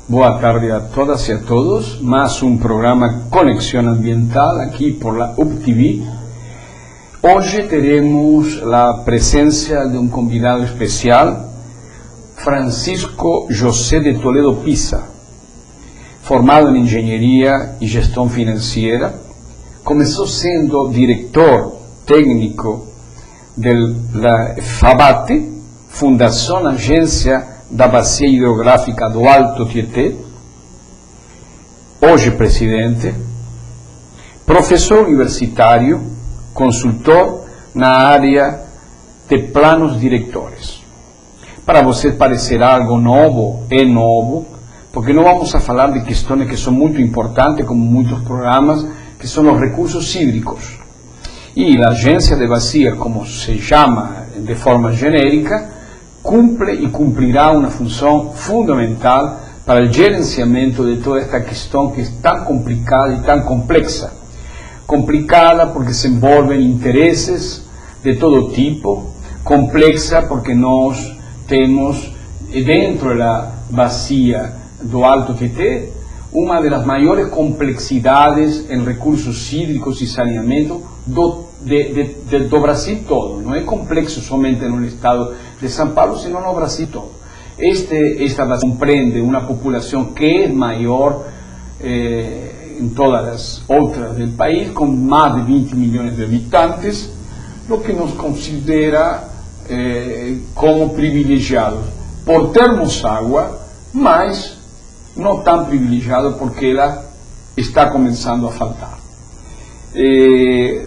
Boa tarde a todas e a todos, mais um programa Conexão Ambiental aqui por la UPTV. Hoje teremos a presença de um convidado especial, Francisco José de Toledo Pisa, formado em Engenharia e Gestão Financeira. Começou sendo diretor técnico da FABAT, Fundação Agência da Bacia Hidrográfica do Alto Tietê, hoje presidente, professor universitário, consultor na área de planos diretores. Para você parecer algo novo, é novo, porque não vamos a falar de questões que são muito importantes, como muitos programas, que são os recursos hídricos. E a Agência de Bacia, como se chama de forma genérica, cumpre e cumprirá uma função fundamental para o gerenciamento de toda esta questão que é tão complicada e tão complexa. Complicada porque se envolvem interesses de todo tipo, complexa porque nós temos dentro da bacia do Alto Tietê uma das maiores complexidades em recursos hídricos e saneamento do Brasil todo. Não é complexo somente no estado de São Paulo, sino no Brasil todo. Esta bacia compreende uma população que é maior em todas as outras do país, com mais de 20 milhões de habitantes, o que nos considera como privilegiados por termos água, mas não tão privilegiados porque ela está começando a faltar.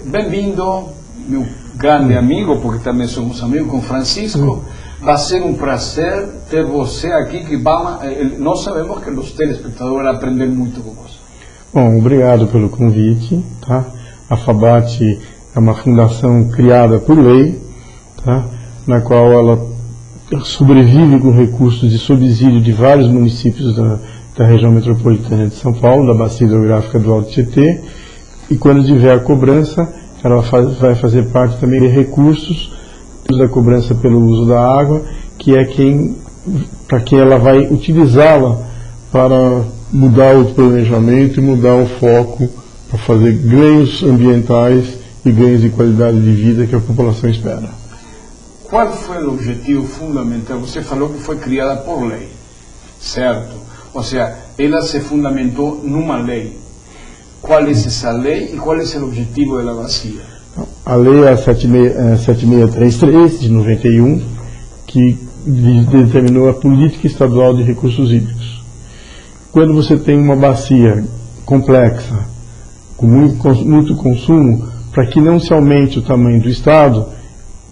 Bem-vindo, meu grande amigo, porque também somos amigos com Francisco. Vai ser um prazer ter você aqui, que nós sabemos que os telespectadores vão aprender muito com você. Bom, obrigado pelo convite. Tá? A FABAT é uma fundação criada por lei, tá? Na qual ela sobrevive com recursos de subsídio de vários municípios da região metropolitana de São Paulo, da bacia hidrográfica do Alto Tietê, e quando tiver a cobrança, ela vai fazer parte também de recursos da cobrança pelo uso da água, que é para quem ela vai utilizá-la para mudar o planejamento e mudar o foco para fazer ganhos ambientais e ganhos de qualidade de vida que a população espera. Qual foi o objetivo fundamental? Você falou que foi criada por lei, certo? Ou seja, ela se fundamentou numa lei. Qual é essa lei e qual é o objetivo da bacia? A lei é a 7633 de 91, que determinou a política estadual de recursos hídricos. Quando você tem uma bacia complexa, com muito consumo, para que não se aumente o tamanho do estado,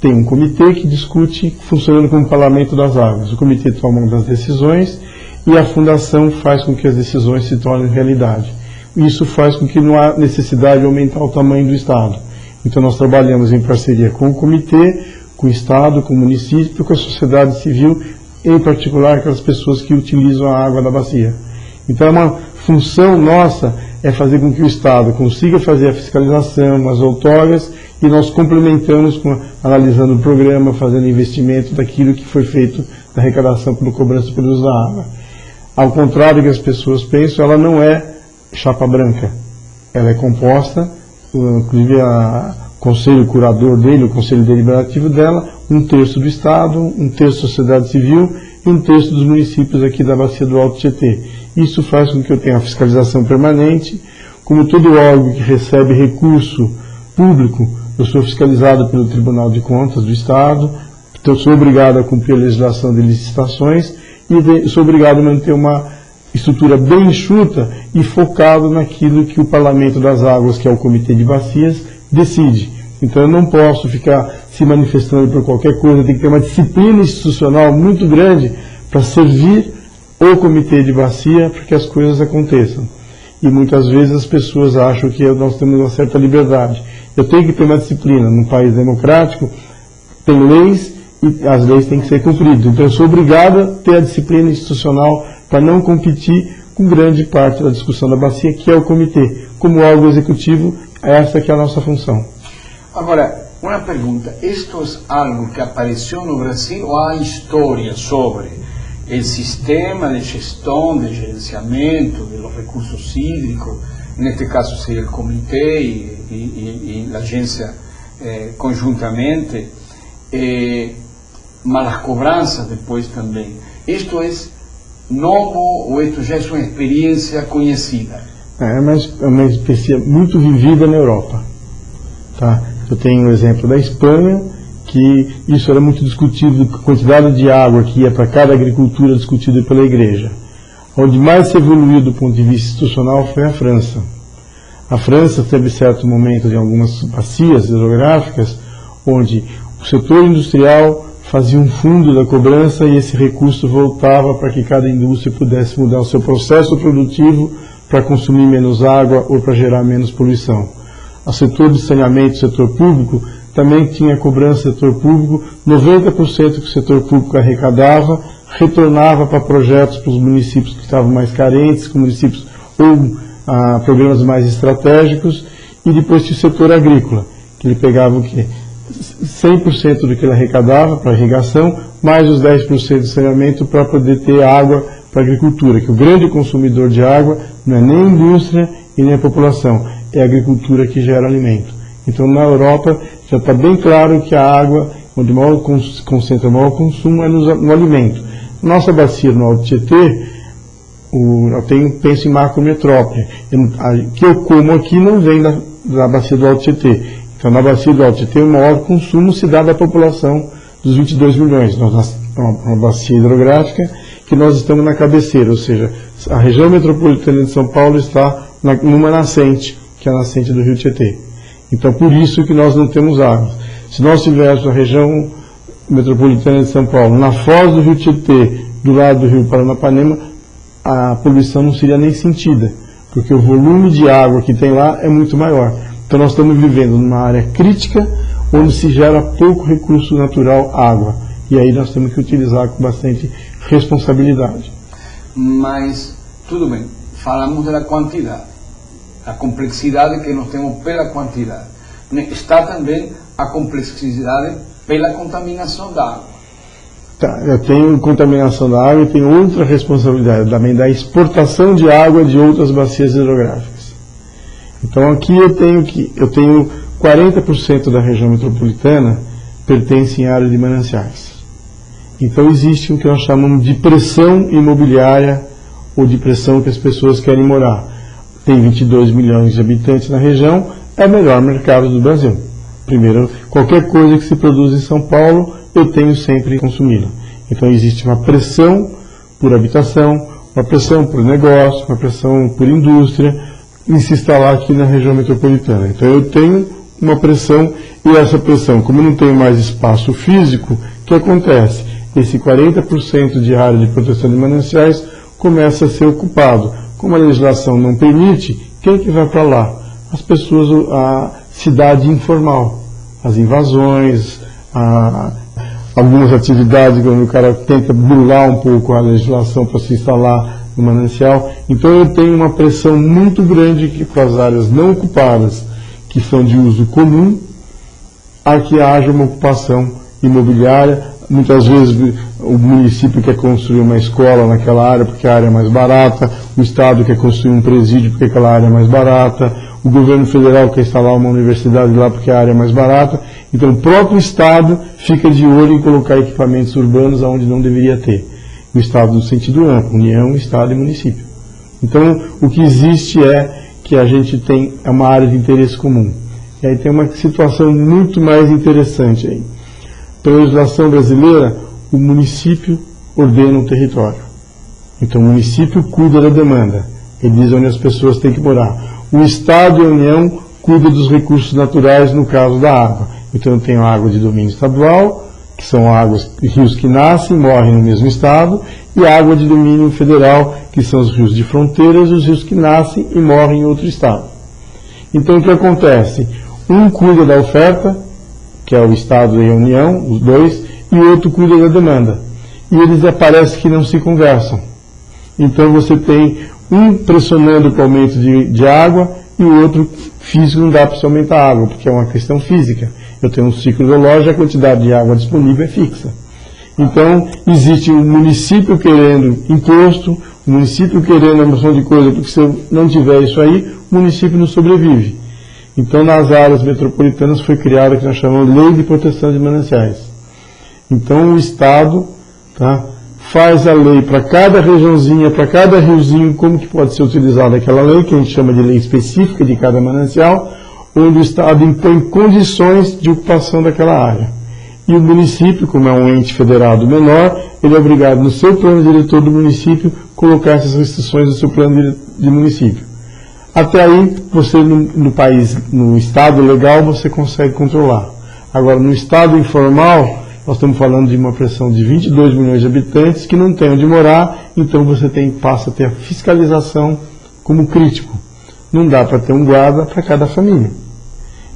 tem um comitê que discute, funcionando como parlamento das águas. O comitê toma as decisões e a fundação faz com que as decisões se tornem realidade. Isso faz com que não há necessidade de aumentar o tamanho do estado. Então nós trabalhamos em parceria com o comitê, com o estado, com o município, com a sociedade civil, em particular aquelas pessoas que utilizam a água da bacia. Então uma função nossa é fazer com que o estado consiga fazer a fiscalização, as outorgas, e nós complementamos analisando o programa, fazendo investimento daquilo que foi feito da arrecadação pela cobrança pelo uso da água. Ao contrário do que as pessoas pensam, ela não é chapa branca. Ela é composta, inclusive o conselho curador dele, o conselho deliberativo dela, 1/3 do Estado, 1/3 da sociedade civil e 1/3 dos municípios aqui da bacia do Alto Tietê. Isso faz com que eu tenha a fiscalização permanente. Como todo órgão que recebe recurso público, eu sou fiscalizado pelo Tribunal de Contas do Estado, então sou obrigado a cumprir a legislação de licitações e sou obrigado a manter uma estrutura bem enxuta e focado naquilo que o Parlamento das Águas, que é o Comitê de Bacias, decide. Então eu não posso ficar se manifestando por qualquer coisa, tem que ter uma disciplina institucional muito grande para servir o Comitê de Bacia para que as coisas aconteçam. E muitas vezes as pessoas acham que nós temos uma certa liberdade. Eu tenho que ter uma disciplina. Num país democrático, tem leis e as leis têm que ser cumpridas. Então eu sou obrigado a ter a disciplina institucional para não competir com grande parte da discussão da bacia, que é o comitê. Como órgão executivo, essa que é a nossa função. Agora, uma pergunta, isto é algo que apareceu no Brasil ou há história sobre o sistema de gestão, de gerenciamento dos recursos hídricos, neste caso seria o comitê e a agência conjuntamente, mas as cobranças depois também. Isto é novo ou isto já é uma experiência conhecida? É uma experiência muito vivida na Europa. Tá? Eu tenho um exemplo da Espanha, que isso era muito discutido, a quantidade de água que ia para cada agricultura discutida pela Igreja. Onde mais se evoluiu do ponto de vista institucional foi a França. A França teve certo momento em algumas bacias hidrográficas, onde o setor industrial fazia um fundo da cobrança e esse recurso voltava para que cada indústria pudesse mudar o seu processo produtivo para consumir menos água ou para gerar menos poluição. O setor de saneamento, o setor público, também tinha cobrança do setor público, 90% que o setor público arrecadava, retornava para projetos para os municípios que estavam mais carentes, com municípios ou programas mais estratégicos, e depois tinha o setor agrícola, que ele pegava o quê? 100% do que ele arrecadava para irrigação, mais os 10% de saneamento para poder ter água para a agricultura, que o grande consumidor de água não é nem a indústria e nem a população, é a agricultura que gera alimento. Então, na Europa, já está bem claro que a água, onde maior concentra o maior consumo, é no alimento. Nossa bacia no Alto Tietê, eu penso em macrometrópole. O que eu como aqui não vem da bacia do Alto Tietê. Então, na bacia do Alto Tietê, o maior consumo se dá da população dos 22 milhões. Nós uma bacia hidrográfica que nós estamos na cabeceira, ou seja, a região metropolitana de São Paulo está numa nascente, que é a nascente do Rio Tietê. Então, por isso que nós não temos água. Se nós tivéssemos a região metropolitana de São Paulo na foz do Rio Tietê, do lado do Rio Paranapanema, a poluição não seria nem sentida, porque o volume de água que tem lá é muito maior. Então, nós estamos vivendo numa área crítica, onde se gera pouco recurso natural, água. E aí nós temos que utilizar com bastante responsabilidade. Mas, tudo bem, falamos da quantidade. A complexidade que nós temos pela quantidade. Está também a complexidade pela contaminação da água. Tá, eu tenho contaminação da água e tenho outra responsabilidade, também da exportação de água de outras bacias hidrográficas. Então aqui eu tenho 40% da região metropolitana pertence em área de mananciais. Então existe o que nós chamamos de pressão imobiliária ou de pressão que as pessoas querem morar. Tem 22 milhões de habitantes na região, é o melhor mercado do Brasil. Primeiro, qualquer coisa que se produz em São Paulo, eu tenho sempre consumido. Então existe uma pressão por habitação, uma pressão por negócio, uma pressão por indústria, em se instalar aqui na região metropolitana. Então eu tenho uma pressão, e essa pressão, como não tenho mais espaço físico, o que acontece? Esse 40% de área de proteção de mananciais começa a ser ocupado. Como a legislação não permite, quem que vai para lá? As pessoas, a cidade informal, as invasões, algumas atividades quando o cara tenta burlar um pouco a legislação para se instalar no manancial. Então eu tenho uma pressão muito grande que para as áreas não ocupadas, que são de uso comum, a que haja uma ocupação imobiliária. Muitas vezes o município quer construir uma escola naquela área porque a área é mais barata, o Estado quer construir um presídio porque aquela área é mais barata, o governo federal quer instalar uma universidade lá porque a área é mais barata. Então o próprio Estado fica de olho em colocar equipamentos urbanos onde não deveria ter. O Estado no sentido amplo, União, Estado e município. Então o que existe é que a gente tem uma área de interesse comum. E aí tem uma situação muito mais interessante aí. Pela legislação brasileira, o município ordena o território. Então o município cuida da demanda. Ele diz onde as pessoas têm que morar. O Estado e a União cuidam dos recursos naturais, no caso da água. Então eu tenho água de domínio estadual, que são rios que nascem e morrem no mesmo estado, e água de domínio federal, que são os rios de fronteiras e os rios que nascem e morrem em outro estado. Então o que acontece? Um cuida da oferta, que é o Estado e a União, os dois, e o outro cuida da demanda. E eles parece que não se conversam. Então você tem um pressionando para o aumento de água e o outro físico não dá para se aumentar a água, porque é uma questão física. Eu tenho um ciclo biológico, a quantidade de água disponível é fixa. Então, existe um município querendo imposto, um município querendo a moção de coisa, porque se eu não tiver isso aí, o município não sobrevive. Então, nas áreas metropolitanas foi criada o que nós chamamos de Lei de Proteção de Mananciais. Então, o Estado faz a lei para cada regiãozinha, para cada riozinho, como que pode ser utilizada aquela lei, que a gente chama de lei específica de cada manancial, onde o Estado impõe condições de ocupação daquela área. E o município, como é um ente federado menor, ele é obrigado, no seu plano diretor do município, colocar essas restrições no seu plano de município. Até aí, você no país, no estado legal, você consegue controlar. Agora, no estado informal, nós estamos falando de uma pressão de 22 milhões de habitantes que não tem onde morar, então você passa a ter a fiscalização como crítico. Não dá para ter um guarda para cada família.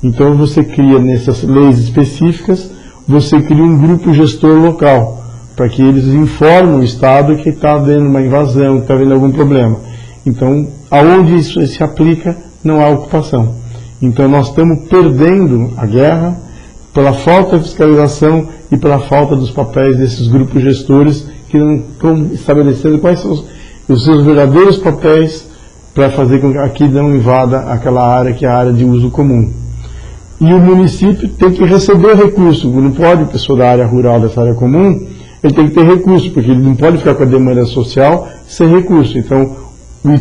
Então você cria nessas leis específicas, você cria um grupo gestor local, para que eles informem o Estado que está havendo uma invasão, que está havendo algum problema. Então, aonde isso se aplica, não há ocupação. Então nós estamos perdendo a guerra pela falta de fiscalização e pela falta dos papéis desses grupos gestores que não estão estabelecendo quais são os seus verdadeiros papéis para fazer com que aqui não invada aquela área que é a área de uso comum. E o município tem que receber recurso, não pode a pessoa da área rural, dessa área comum, ele tem que ter recurso, porque ele não pode ficar com a demanda social sem recurso. Então,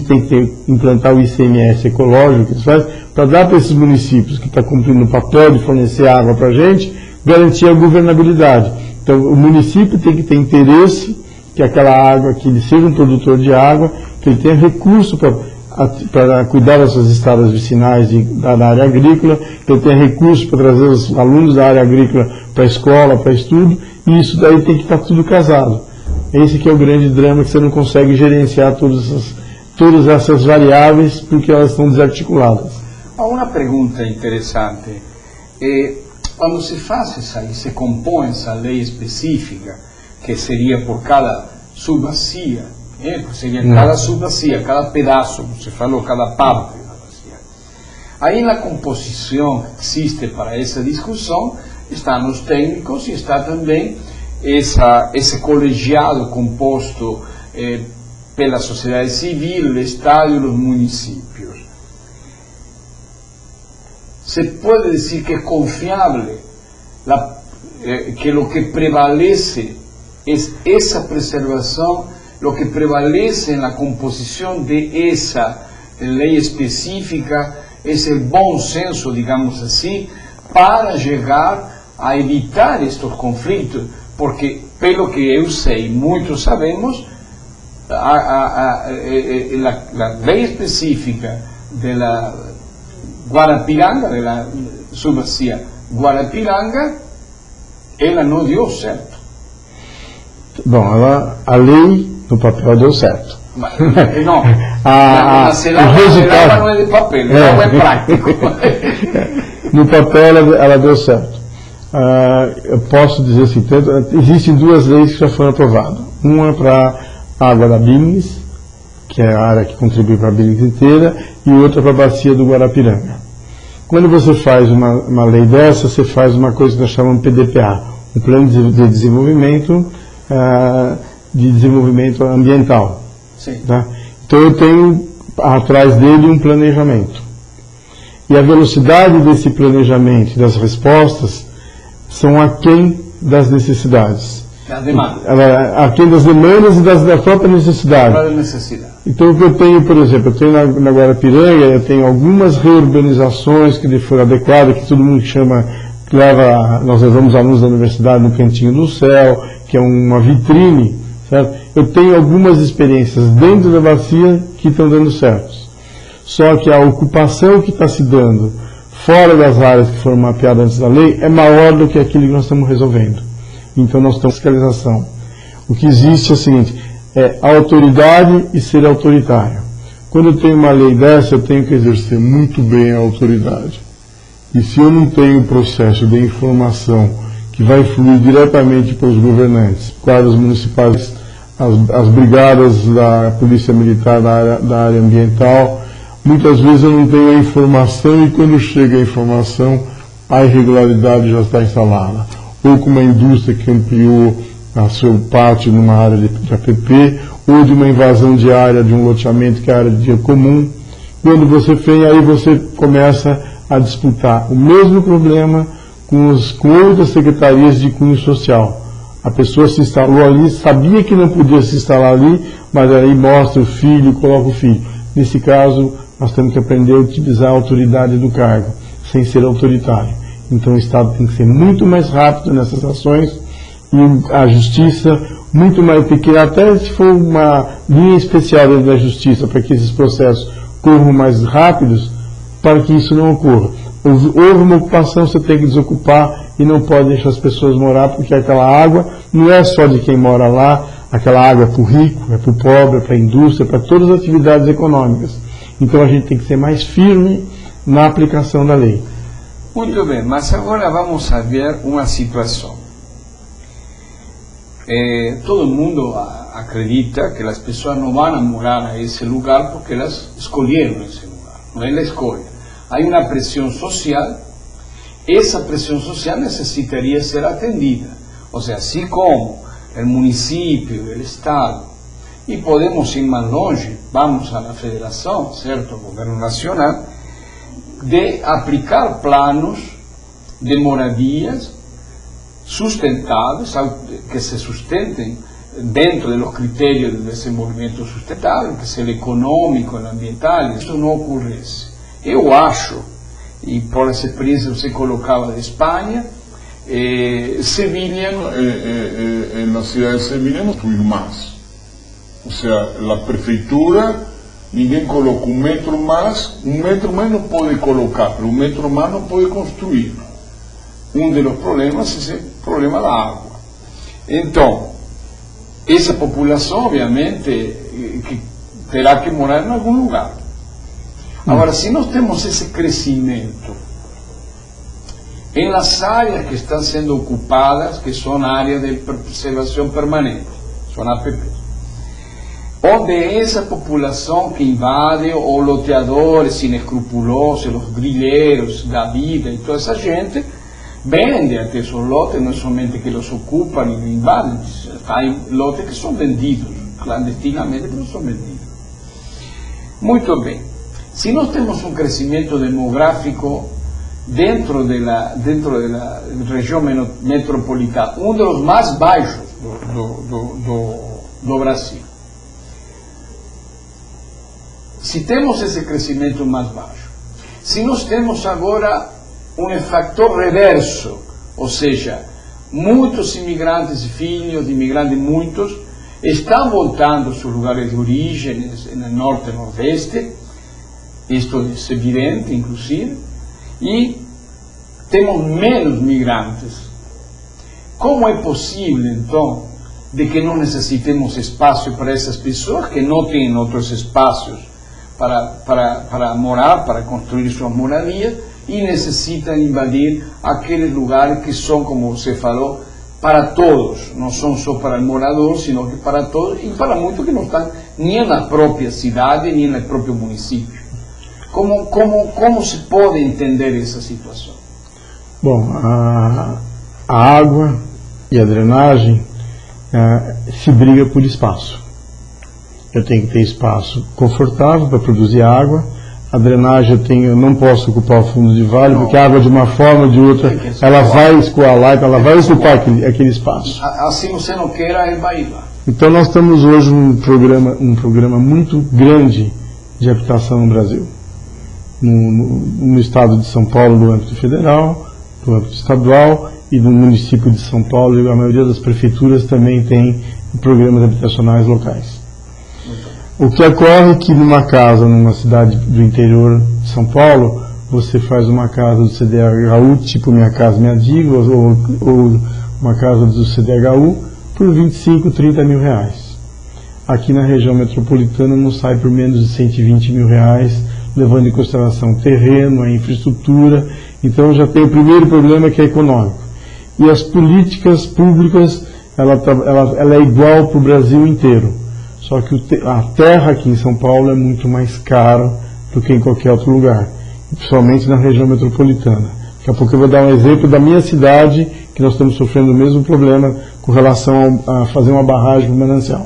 tem que implantar o ICMS ecológico, que eles fazem, para dar para esses municípios que estão cumprindo o papel de fornecer água para a gente, garantir a governabilidade. Então, o município tem que ter interesse que aquela água, que ele seja um produtor de água, que ele tenha recurso para cuidar das suas estradas vicinais da área agrícola, que ele tenha recurso para trazer os alunos da área agrícola para a escola, para estudo, e isso daí tem que estar tudo casado. Esse que é o grande drama, que você não consegue gerenciar todas essas variáveis porque elas estão desarticuladas. Uma pergunta interessante. Quando se faz se compõe essa lei específica, que seria por cada subbacia, seria cada subbacia, cada pedaço, você falou, cada parte da bacia. Aí na composição que existe para essa discussão, estão os técnicos e está também esse colegiado composto pela sociedade civil, o Estado e os municípios. Se pode dizer que é confiável, que o que prevalece é essa preservação, o que prevalece na composição de essa lei específica, esse bom senso, digamos assim, para chegar a evitar estes conflitos, porque, pelo que eu sei, muitos sabemos, a lei específica da Guarapiranga, da subbacia Guarapiranga, ela não deu certo. Bom, a lei no papel deu certo. Não, o resultado não é de papel, não é prático. No papel ela deu certo. Eu posso dizer assim, existem duas leis que já foram aprovadas. Uma para a água da Billings, que é a área que contribui para a Billings inteira, e outra para a bacia do Guarapiranga. Quando você faz uma lei dessa, você faz uma coisa que nós chamamos de PDPA, um plano de desenvolvimento ambiental. Sim. Tá? Então eu tenho atrás dele um planejamento. E a velocidade desse planejamento, das respostas, são aquém das necessidades. Das demandas. Aquém das demandas e da própria necessidade. Então o que eu tenho, por exemplo, eu tenho na Guarapiranga, eu tenho algumas reurbanizações que foram adequadas, que todo mundo chama, que nós levamos alunos da universidade no Cantinho do Céu, que é uma vitrine, certo? Eu tenho algumas experiências dentro da bacia que estão dando certo. Só que a ocupação que está se dando fora das áreas que foram mapeadas antes da lei é maior do que aquilo que nós estamos resolvendo. Então nós estamos fiscalização. O que existe é o seguinte, é a autoridade e ser autoritário. Quando eu tenho uma lei dessa, eu tenho que exercer muito bem a autoridade. E se eu não tenho o processo de informação que vai fluir diretamente para os governantes, quadros municipais, as brigadas da Polícia Militar da área ambiental. Muitas vezes eu não tenho a informação e quando chega a informação, a irregularidade já está instalada. Ou com uma indústria que ampliou a seu pátio numa área de APP, ou de uma invasão de área de um loteamento que é área de dia comum. Quando você vem, aí você começa a disputar o mesmo problema com outras secretarias de cunho social. A pessoa se instalou ali, sabia que não podia se instalar ali, mas aí mostra o filho, coloca o filho. Nesse caso, nós temos que aprender a utilizar a autoridade do cargo, sem ser autoritário. Então o Estado tem que ser muito mais rápido nessas ações e a Justiça muito mais pequena, até se for uma linha especial dentro da Justiça, para que esses processos corram mais rápidos, para que isso não ocorra. Houve uma ocupação, você tem que desocupar e não pode deixar as pessoas morar, porque aquela água não é só de quem mora lá, aquela água é para o rico, é para o pobre, é para a indústria, é para todas as atividades econômicas. Então a gente tem que ser mais firme na aplicação da lei. Muito bem, mas agora vamos a ver uma situação. Todo mundo acredita que as pessoas não vão morar nesse lugar porque elas escolheram esse lugar, não é a escolha. Há uma pressão social, essa pressão social necessitaria ser atendida. Ou seja, assim como o município, o Estado, e podemos ir mais longe, vamos à federação, certo, ao governo nacional, de aplicar planos de moradias sustentados, que se sustentem dentro dos critérios de desenvolvimento sustentável, que seja econômico, ambiental. Isso não ocorresse. Eu acho, e por essa experiência você colocava de Espanha, Sevilha... En la ciudad de Sevilla no tuvimos más. O sea, la prefeitura, ninguém coloca um metro mais não pode colocar, pero um metro mais não pode construir. Um dos problemas é o problema da água. Então, essa população, obviamente, que terá que morar em algum lugar. Agora, se nós temos esse crescimento em las áreas que estão sendo ocupadas, que são áreas de preservação permanente, são APPs, onde essa população que invade, os loteadores inescrupulosos, os grileiros da vida e toda essa gente, vende até seus lotes, não é somente que los ocupam e invadem, há lotes que são vendidos clandestinamente, que não são vendidos. Muito bem. Se nós temos um crescimento demográfico dentro da região metropolitana, um dos mais baixos do Brasil, se temos esse crescimento mais baixo, se nós temos agora um fator reverso, ou seja, muitos imigrantes e filhos de imigrantes, muitos, estão voltando aos seus lugares de origem, no norte e nordeste, isto é evidente, inclusive, e temos menos migrantes. Como é possível, então, de que não necessitemos espaço para essas pessoas que não têm outros espaços para morar, para construir suas moradias, e necessitam invadir aqueles lugares que são, como você falou, para todos, não são só para o morador, sino que para todos, e para muitos que não estão nem na própria cidade, nem no próprio município. Como se pode entender essa situação? Bom, a água e a drenagem se briga por espaço. Eu tenho que ter espaço confortável para produzir água. A drenagem eu não posso ocupar o fundo de vale, porque a água de uma forma ou de outra, ela vai escoar lá, então ela vai ocupar aquele espaço. Assim você não queira, ele vai ir lá. Então nós temos hoje um programa muito grande de habitação no Brasil. No estado de São Paulo, no âmbito federal, no âmbito estadual, e no município de São Paulo, a maioria das prefeituras também tem programas habitacionais locais. O que ocorre é que numa casa, numa cidade do interior de São Paulo, você faz uma casa do CDHU, tipo Minha Casa Minha Diga, ou uma casa do CDHU, por 25, 30 mil reais. Aqui na região metropolitana não sai por menos de 120 mil reais, levando em consideração o terreno, a infraestrutura. Então já tem o primeiro problema, que é econômico. E as políticas públicas, ela é igual para o Brasil inteiro. Só que a terra aqui em São Paulo é muito mais cara do que em qualquer outro lugar, principalmente na região metropolitana. Daqui a pouco eu vou dar um exemplo da minha cidade, que nós estamos sofrendo o mesmo problema com relação a fazer uma barragem para o manancial.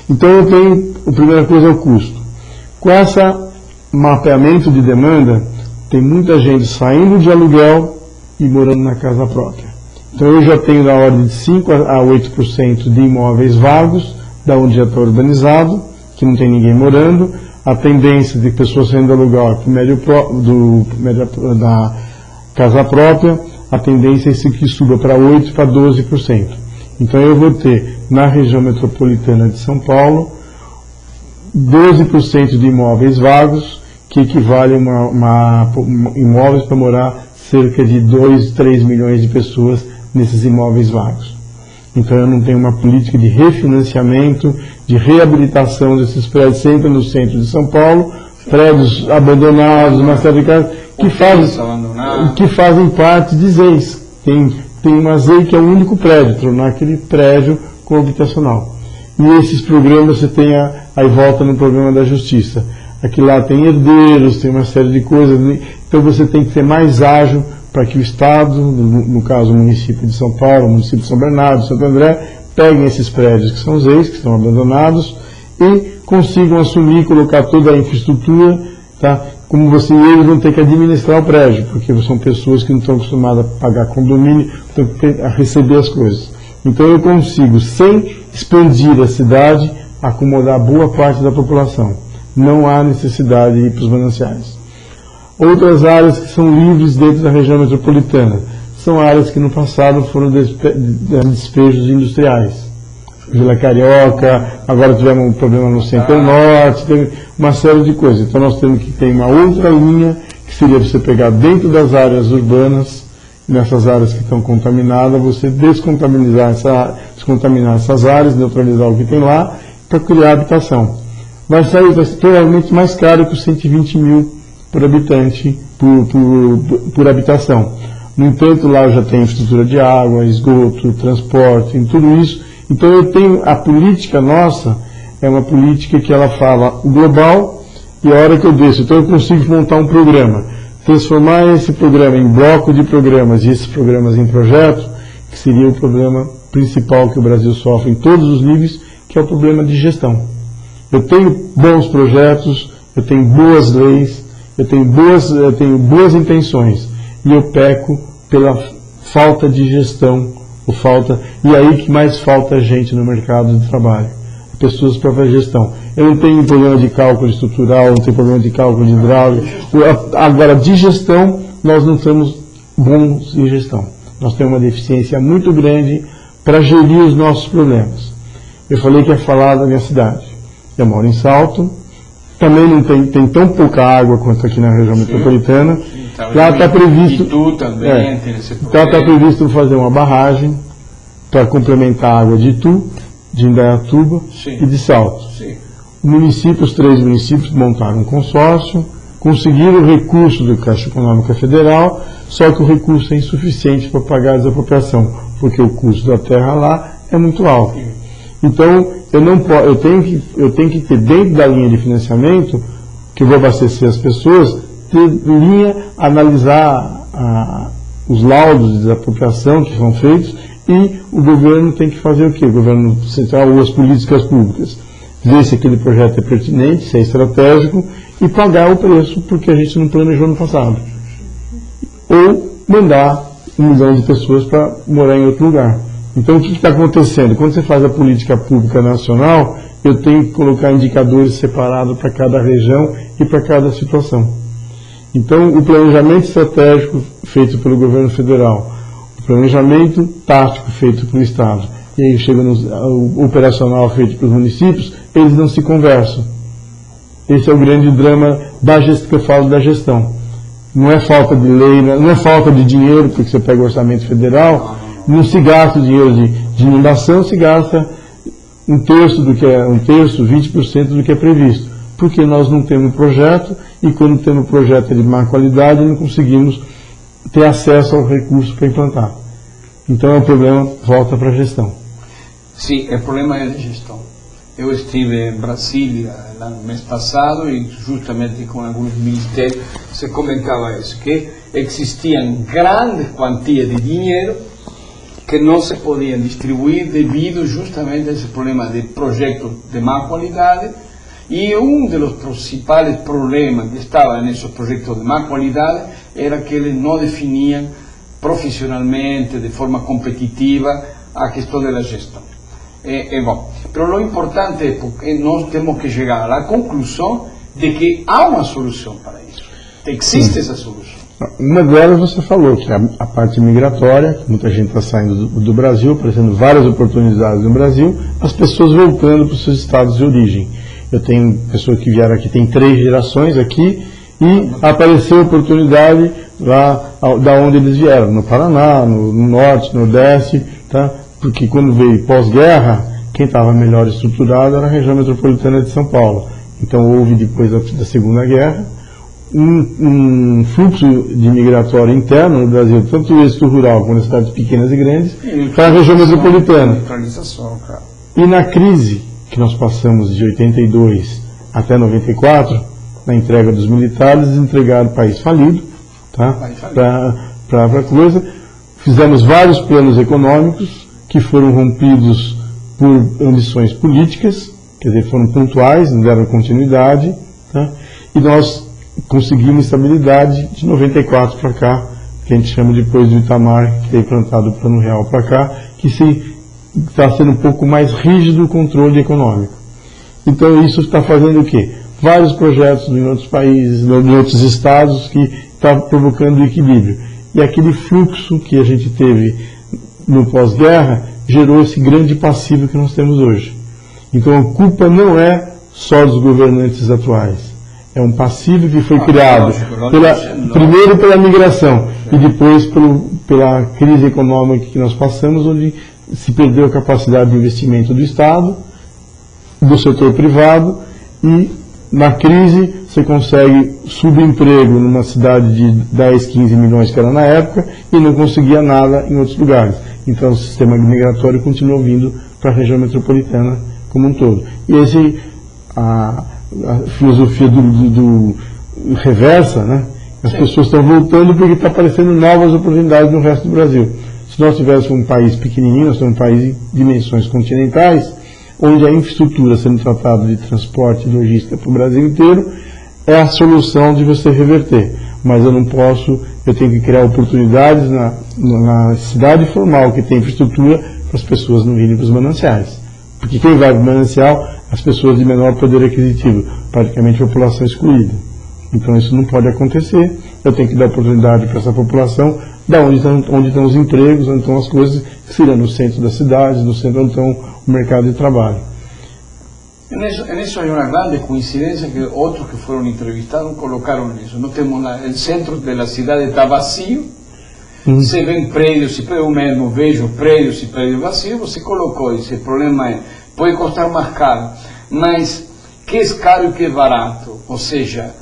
Então eu tenho, a primeira coisa é o custo. Com esse mapeamento de demanda, tem muita gente saindo de aluguel e morando na casa própria. Então eu já tenho na ordem de 5 a 8% de imóveis vagos, da onde já está urbanizado, que não tem ninguém morando. A tendência de pessoas saindo do aluguel da casa própria, a tendência é que suba para 8% para 12%. Então eu vou ter, na região metropolitana de São Paulo, 12% de imóveis vagos, que equivale a imóveis para morar cerca de 2, 3 milhões de pessoas nesses imóveis vagos. Então eu não tenho uma política de refinanciamento, de reabilitação desses prédios, sempre no centro de São Paulo, prédios abandonados, uma série de casas que fazem parte de ZEIs. Tem uma ZEI que é o único prédio, tornar aquele prédio como habitacional. E esses programas você tem aí volta no programa da justiça. Aqui lá tem herdeiros, tem uma série de coisas, então você tem que ser mais ágil para que o Estado, no caso o município de São Paulo, o município de São Bernardo, Santo André, peguem esses prédios que são ZEIs, que estão abandonados, e consigam assumir, colocar toda a infraestrutura, tá? Como eles vão ter que administrar o prédio, porque são pessoas que não estão acostumadas a pagar condomínio, a receber as coisas. Então eu consigo, sem expandir a cidade, acomodar boa parte da população. Não há necessidade de ir para os mananciais. Outras áreas que são livres dentro da região metropolitana são áreas que no passado foram despejos industriais. Vila Carioca, agora tivemos um problema no Centro-Norte, tem uma série de coisas. Então nós temos que ter uma outra linha, que seria você pegar dentro das áreas urbanas, nessas áreas que estão contaminadas, você descontaminar essas áreas, neutralizar o que tem lá, para criar habitação. Vai ser provavelmente mais caro que os 120 mil por habitante, por habitação. No entanto, lá eu já tenho estrutura de água, esgoto, transporte, tudo isso. Então eu tenho, a política nossa é uma política que ela fala o global e a hora que eu desço. Então eu consigo montar um programa, transformar esse programa em bloco de programas e esses programas em projetos, que seria o problema principal que o Brasil sofre em todos os níveis, que é o problema de gestão. Eu tenho bons projetos, eu tenho boas leis, eu tenho boas intenções, e eu peco pela falta de gestão, e aí que mais falta gente no mercado de trabalho, pessoas para fazer gestão. Eu não tenho problema de cálculo estrutural, não tenho problema de cálculo de hidráulica. Agora, de gestão, nós não somos bons em gestão. Nós temos uma deficiência muito grande para gerir os nossos problemas. Eu falei que ia falar da minha cidade. Eu moro em Salto, também não tem tão pouca água quanto aqui na região metropolitana. Lá está previsto, está previsto fazer uma barragem para complementar a água de Itu, de Indaiatuba e de Salto. Os 3 municípios montaram um consórcio, conseguiram o recurso do Caixa Econômica Federal, só que o recurso é insuficiente para pagar a desapropriação, porque o custo da terra lá é muito alto. Então, eu tenho que ter dentro da linha de financiamento, que eu vou abastecer as pessoas, ter linha, analisar os laudos de desapropriação que são feitos, e o governo tem que fazer o quê? O governo central ou as políticas públicas. Ver se aquele projeto é pertinente, se é estratégico, e pagar o preço, porque a gente não planejou no passado. Ou mandar 1 milhão de pessoas para morar em outro lugar. Então, o que está acontecendo? Quando você faz a política pública nacional, eu tenho que colocar indicadores separados para cada região e para cada situação. Então, o planejamento estratégico feito pelo governo federal, o planejamento tático feito pelo Estado, e aí chega o operacional feito pelos municípios, eles não se conversam. Esse é o grande drama da gestão, que eu falo da gestão. Não é falta de lei, não é falta de dinheiro, porque você pega o orçamento federal, não se gasta dinheiro de inundação, se gasta 20% do que é previsto. Porque nós não temos projeto, e quando temos projeto de má qualidade, não conseguimos ter acesso ao recurso para implantar. Então o problema volta para a gestão. Sim, o problema é de gestão. Eu estive em Brasília no mês passado e justamente com alguns ministérios se comentava isso, que existiam grandes quantias de dinheiro que não se podiam distribuir devido justamente a esse problema de projetos de má qualidade, e um dos principais problemas que estava nesses projetos de má qualidade era que eles não definiam profissionalmente, de forma competitiva, a questão da gestão. Bom, mas o importante é que nós temos que chegar à conclusão de que há uma solução para isso, existe essa solução. Uma delas você falou, que é a parte migratória, que muita gente está saindo do Brasil, aparecendo várias oportunidades no Brasil, as pessoas voltando para os seus estados de origem. Eu tenho pessoas que vieram aqui, tem 3 gerações aqui, e apareceu oportunidade lá da onde eles vieram, no Paraná, no Norte, no Nordeste, tá? Porque quando veio pós-guerra, quem estava melhor estruturado era a região metropolitana de São Paulo. Então houve, depois da Segunda Guerra, um fluxo de migratório interno no Brasil, tanto o êxito rural como as cidades pequenas e grandes, para a região metropolitana. E na crise que nós passamos de 82 até 94, na entrega dos militares, eles entregaram o país falido, tá? Para coisa. Fizemos vários planos econômicos que foram rompidos por ambições políticas, quer dizer, foram pontuais, não deram continuidade, tá? E nós conseguimos estabilidade de 94 para cá, que a gente chama depois do Itamar, que tem implantado o Plano Real para cá, que está sendo um pouco mais rígido o controle econômico. Então isso está fazendo o quê? Vários projetos em outros países, em outros estados, que está provocando equilíbrio. E aquele fluxo que a gente teve no pós-guerra gerou esse grande passivo que nós temos hoje. Então a culpa não é só dos governantes atuais. É um passivo que foi criado primeiro pela migração e depois pela crise econômica que nós passamos, onde se perdeu a capacidade de investimento do Estado, do setor privado, e na crise você consegue subemprego numa cidade de 10, 15 milhões que era na época e não conseguia nada em outros lugares. Então o sistema migratório continuou vindo para a região metropolitana como um todo. E a filosofia do reversa, né? As pessoas estão voltando porque está aparecendo novas oportunidades no resto do Brasil. Se nós tivéssemos um país pequenininho, nós temos um país de dimensões continentais, onde a infraestrutura sendo tratada de transporte e logística para o Brasil inteiro é a solução de você reverter. Mas eu tenho que criar oportunidades na cidade formal que tem infraestrutura para as pessoas não irem para os mananciais. Porque quem vai para o manancial, as pessoas de menor poder aquisitivo, praticamente a população excluída. Então isso não pode acontecer, eu tenho que dar oportunidade para essa população, onde estão os empregos, onde estão as coisas, que seriam no centro das cidades, no centro onde estão o mercado de trabalho. Nisso é uma grande coincidência que outros que foram entrevistados colocaram nisso. Nós temos lá, o centro da cidade está vazio, você vê prédios, eu mesmo vejo prédios e prédios vazios, você colocou esse problema, pode custar mais caro, mas que é caro e que é barato, ou seja,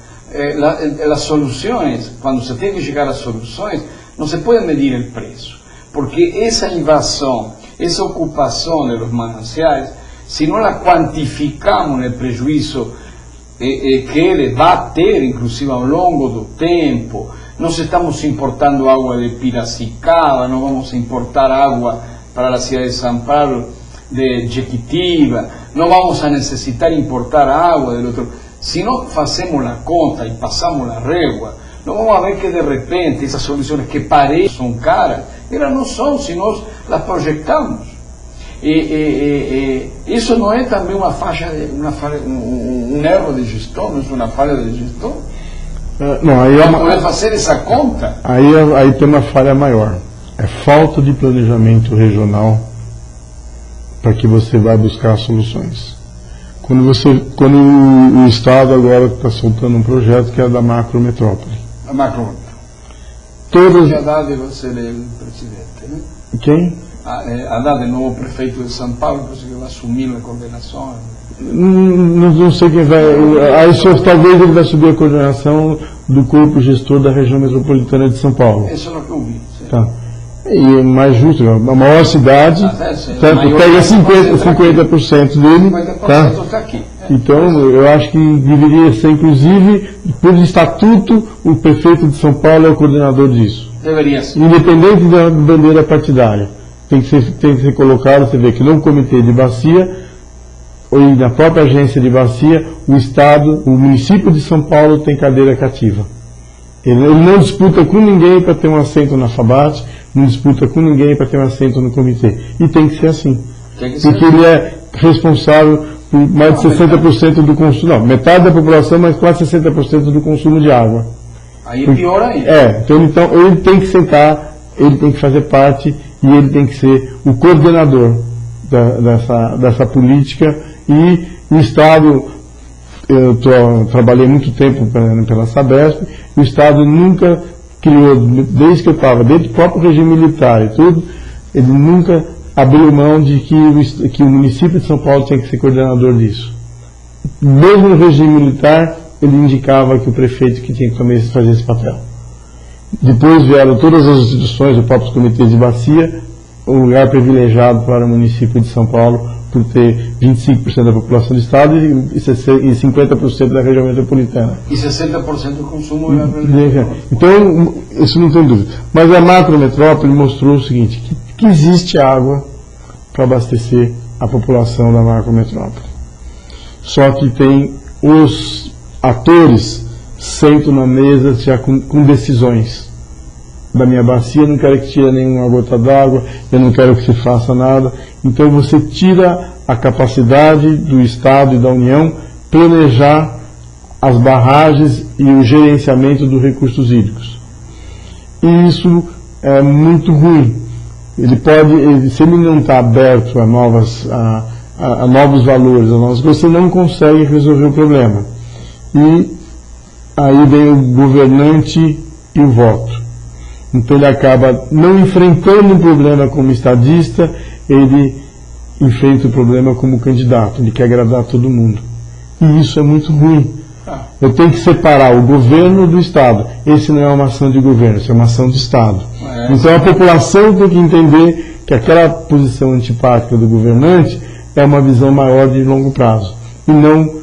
as soluções, quando você tem que chegar às soluções, não se pode medir o preço, porque essa invasão, essa ocupação dos mananciais, se não la quantificamos o prejuízo que ele vai ter, inclusive ao longo do tempo, nós estamos importando água de Piracicaba, não vamos importar água para a cidade de São Paulo, de Jequitiba, não vamos a necessitar importar água do outro. Se nós fazemos a conta e passamos a régua, nós vamos ver que de repente essas soluções que parecem são caras, elas não são, se nós las projetamos. Isso não é também uma falha, um erro de gestão, não é uma falha de gestão? Não, aí poder fazer essa conta? Aí tem uma falha maior. É falta de planejamento regional para que você vai buscar soluções. Quando o Estado agora está soltando um projeto que é da macrometrópole. A macrometrópole. Todas... Haddad vai ser o presidente, né? Quem? Haddad, novo prefeito de São Paulo, que vai assumir a coordenação. Não sei quem vai. Aí talvez ele vai subir a coordenação do corpo gestor da região metropolitana de São Paulo. Isso é o que eu vi. Tá. E é mais justo, a maior cidade, pega 50% dele, 50% tá? está aqui. Então, eu acho que deveria ser, inclusive, por estatuto, o prefeito de São Paulo é o coordenador disso. Deveria ser. Independente da bandeira partidária. Tem que ser colocado, você vê que no comitê de bacia, ou na própria agência de bacia, o Estado, o município de São Paulo tem cadeira cativa. Ele não disputa com ninguém para ter um assento na FABAT, não disputa com ninguém para ter um assento no comitê. E tem que ser assim. Porque ele é responsável por mais de 60% do consumo. Não, metade da população, mas quase 60% do consumo de água. Aí é pior ainda. Então ele tem que sentar, ele tem que fazer parte e ele tem que ser o coordenador dessa política. E o Estado, eu trabalhei muito tempo pela Sabesp, o Estado nunca criou, desde que eu estava dentro do próprio regime militar e tudo, ele nunca abriu mão de que o município de São Paulo tinha que ser coordenador disso. Mesmo no regime militar, ele indicava que o prefeito que tinha que fazer esse papel. Depois vieram todas as instituições, os próprios comitês de bacia, um lugar privilegiado para o município de São Paulo, por ter 25% da população do estado e 50% da região metropolitana. E 60% do consumo Então, isso não tem dúvida. Mas a macrometrópole mostrou o seguinte, que existe água para abastecer a população da macrometrópole. Só que tem os atores sentam na mesa já com decisões. Da minha bacia, eu não quero que tire nenhuma gota d'água, eu não quero que se faça nada. Então você tira a capacidade do Estado e da União planejar as barragens e o gerenciamento dos recursos hídricos. E isso é muito ruim. Se ele não está aberto a novos valores, você não consegue resolver o problema. E aí vem o governante e o voto. Então ele acaba não enfrentando um problema como estadista, ele enfrenta o problema como candidato, ele quer agradar todo mundo. E isso é muito ruim. Eu tenho que separar o governo do Estado. Esse não é uma ação de governo, isso é uma ação de Estado. Então a população tem que entender que aquela posição antipática do governante é uma visão maior de longo prazo. E não,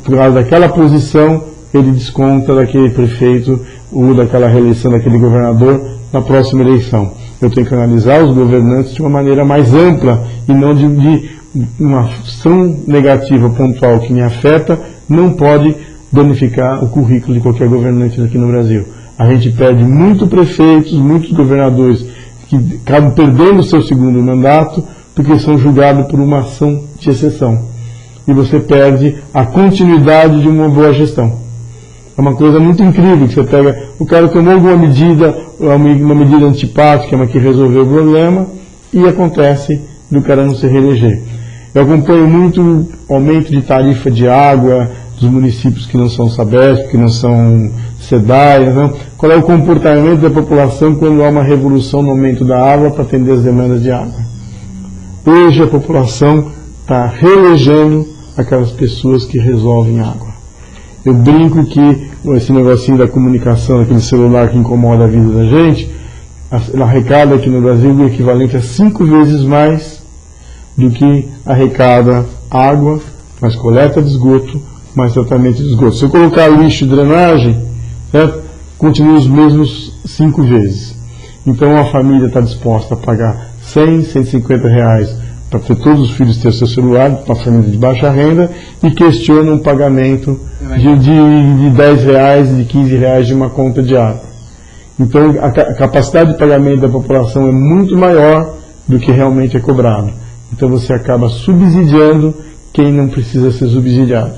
por causa daquela posição, ele desconta daquele prefeito ou daquela reeleição daquele governador na próxima eleição. Eu tenho que analisar os governantes de uma maneira mais ampla e não de uma ação negativa pontual que me afeta, não pode danificar o currículo de qualquer governante aqui no Brasil. A gente perde muitos prefeitos, muitos governadores que acabam perdendo o seu segundo mandato porque são julgados por uma ação de exceção. E você perde a continuidade de uma boa gestão. É uma coisa muito incrível que você pega, o cara tomou alguma medida, uma medida antipática, mas que resolveu o problema, e acontece do cara não se reeleger. Eu acompanho muito aumento de tarifa de água dos municípios que não são Sabesp, que não são SEDAI, não? Qual é o comportamento da população quando há uma revolução no aumento da água para atender as demandas de água? Hoje a população está reelegendo aquelas pessoas que resolvem água. Eu brinco que esse negocinho da comunicação, aquele celular que incomoda a vida da gente, arrecada aqui no Brasil o equivalente a 5 vezes mais do que arrecada água, mais coleta de esgoto, mais tratamento de esgoto. Se eu colocar lixo e drenagem, certo? Continua os mesmos 5 vezes. Então a família está disposta a pagar 100, 150 reais para ter todos os filhos ter seu celular, para a família de baixa renda, e questiona um pagamento de 10 reais, de 15 reais de uma conta de água. Então a capacidade de pagamento da população é muito maior do que realmente é cobrado. Então você acaba subsidiando quem não precisa ser subsidiado.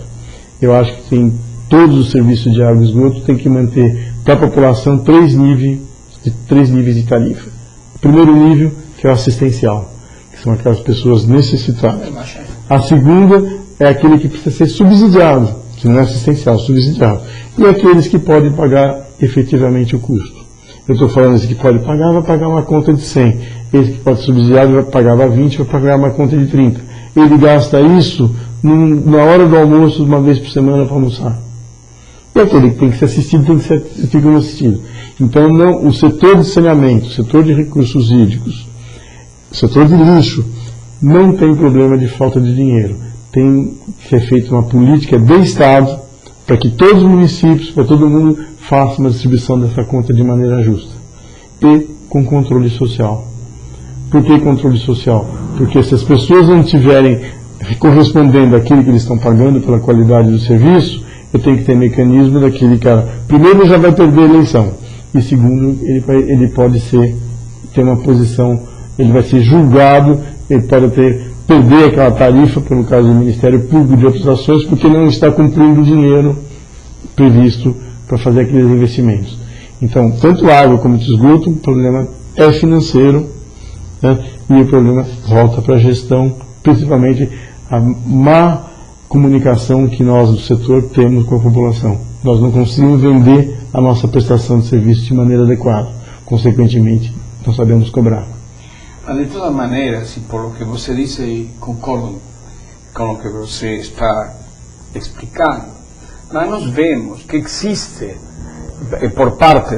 Eu acho que todos os serviços de água e esgoto tem que manter para a população 3 níveis de tarifa. O primeiro nível, que é o assistencial, que são aquelas pessoas necessitadas. A segunda é aquele que precisa ser subsidiado, que não é assistencial, subsidiado. E aqueles que podem pagar efetivamente o custo. Eu estou falando, esse que pode pagar, vai pagar uma conta de 100. Esse que pode subsidiar, vai pagar 20, vai pagar uma conta de 30. Ele gasta isso na hora do almoço, uma vez por semana para almoçar. E aquele que tem que ser assistido tem que ser assistido. Então, não, o setor de saneamento, o setor de recursos hídricos, o setor de lixo, não tem problema de falta de dinheiro. Tem que ser feita uma política de Estado para que todos os municípios, para todo mundo, faça uma distribuição dessa conta de maneira justa. E com controle social. Por que controle social? Porque se as pessoas não estiverem correspondendo àquilo que eles estão pagando pela qualidade do serviço, eu tenho que ter mecanismo daquele cara. Primeiro, ele já vai perder a eleição. E segundo, ele pode ter uma posição, ele vai ser julgado, ele pode perder aquela tarifa, pelo caso do Ministério Público de outras ações, porque não está cumprindo o dinheiro previsto para fazer aqueles investimentos. Então, tanto água como esgoto, o problema é financeiro, né? E o problema volta para a gestão, principalmente a má comunicação que nós do setor temos com a população. Nós não conseguimos vender a nossa prestação de serviço de maneira adequada. Consequentemente, não sabemos cobrar. Mas de todas maneiras, por lo que você disse, e concordo com o que você está explicando, mas nós vemos que existe, por parte,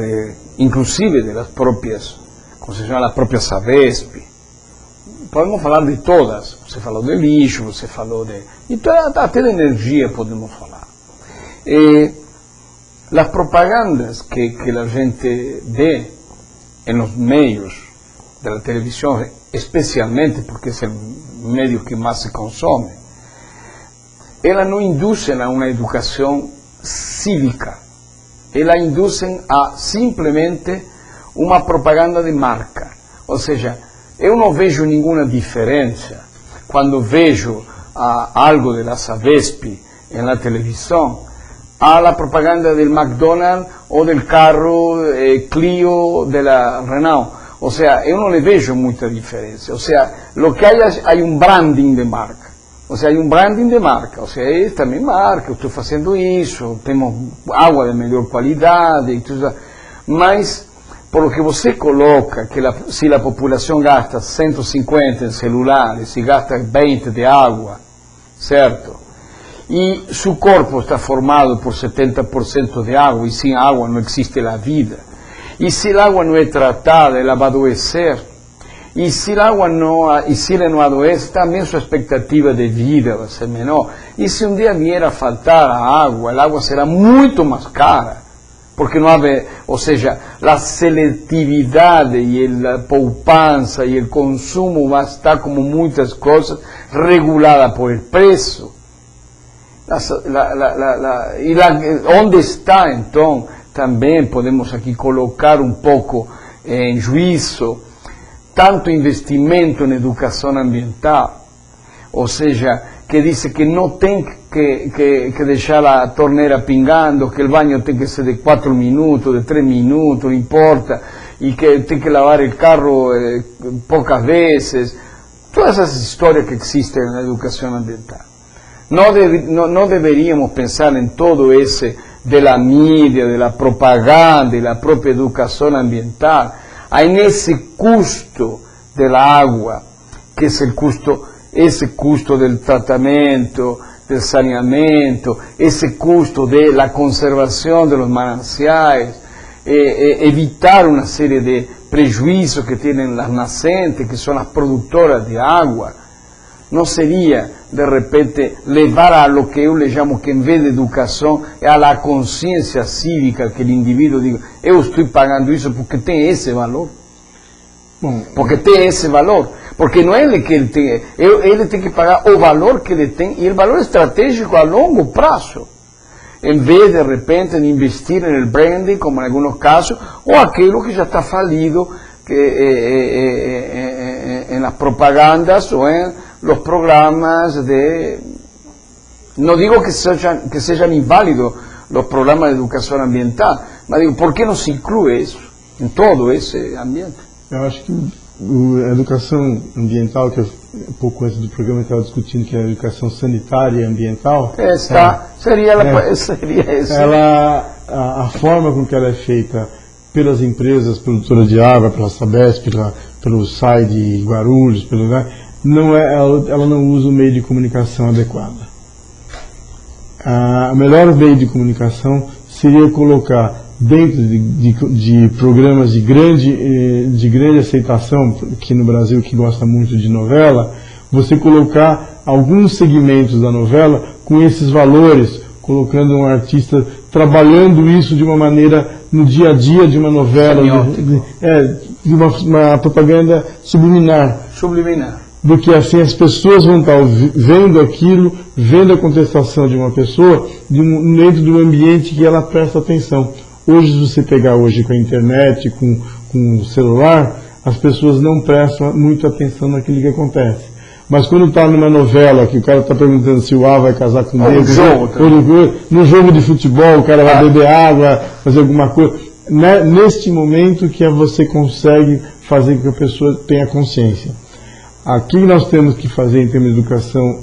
inclusive, das próprias concessionárias, da própria Sabesp, podemos falar de todas, você falou de lixo, você falou de... até de energia podemos falar. As propagandas que a gente vê nos meios da televisão, especialmente porque é o meio que mais se consome, elas não induzem a uma educação cívica, elas induzem a simplesmente uma propaganda de marca. Ou seja, eu não vejo nenhuma diferença quando vejo algo da Sabesp na televisão a propaganda do McDonald's ou do carro Clio da Renault. O sea, eu não le vejo muita diferença. O sea, lo que hay um branding de marca. O sea, hay um branding de marca. O sea, esta é minha marca, eu estou fazendo isso, temos água de melhor qualidade, e tudo isso. Mas, por lo que você coloca, que se a população gasta 150 em celulares e gasta 20 de água, certo? E seu corpo está formado por 70% de água, e sem água não existe a vida. E se a água não é tratada, ela vai adoecer. E se a água não adoece, também sua expectativa de vida vai ser menor. E se um dia vier a faltar a água será muito mais cara. Porque não há, ou seja, a seletividade e a poupança e o consumo vai estar, como muitas coisas, regulada por el preço. Onde está, então, também podemos aqui colocar um pouco em juízo tanto investimento na educação ambiental, ou seja, que diz que não tem que deixar a torneira pingando, que o banho tem que ser de 4 minutos, de 3 minutos, não importa, e que tem que lavar o carro poucas vezes. Todas essas histórias que existem na educação ambiental. Não deveríamos pensar em todo esse da mídia, da propaganda, da própria educação ambiental, aí nesse custo da água, que é esse custo do tratamento, do saneamento, esse custo da conservação dos mananciais, evitar uma série de prejuízos que têm as nascentes, que são as produtoras de água. Não seria, de repente, levar a lo que eu lhe chamo que, em vez de educação, é a consciência cívica, que o indivíduo diga, eu estou pagando isso porque tem esse valor. Porque tem esse valor. Porque não é ele que ele tem que pagar o valor que ele tem, e o valor estratégico a longo prazo. Em vez, de repente, de investir no branding, como em alguns casos, ou aquilo que já está falido nas propagandas ou em los programas de... No digo que sean inválidos los programas de educación ambiental, mas digo, ¿por qué no se incluye eso en todo ese ambiente? Eu acho que a educação ambiental, que um pouco antes do programa estava discutindo, que é a educação sanitária e ambiental... Seria a forma com que ela é feita pelas empresas produtoras de água, pela Sabesp, pelo SAI de Guarulhos, ela não usa o meio de comunicação adequado. O melhor meio de comunicação seria colocar dentro de programas de grande aceitação, aqui no Brasil que gosta muito de novela, você colocar alguns segmentos da novela com esses valores, colocando um artista trabalhando isso de uma maneira no dia a dia de uma novela, de uma propaganda subliminar. Porque assim as pessoas vão estar vendo aquilo, vendo a contestação de uma pessoa dentro de um ambiente que ela presta atenção. Hoje, se você pegar hoje com a internet, com o celular, as pessoas não prestam muita atenção naquilo que acontece. Mas quando está numa novela, que o cara está perguntando se o A vai casar com o B, no jogo de futebol, o cara vai beber água, fazer alguma coisa, neste momento que você consegue fazer com que a pessoa tenha consciência. Aqui nós temos que fazer em termos de educação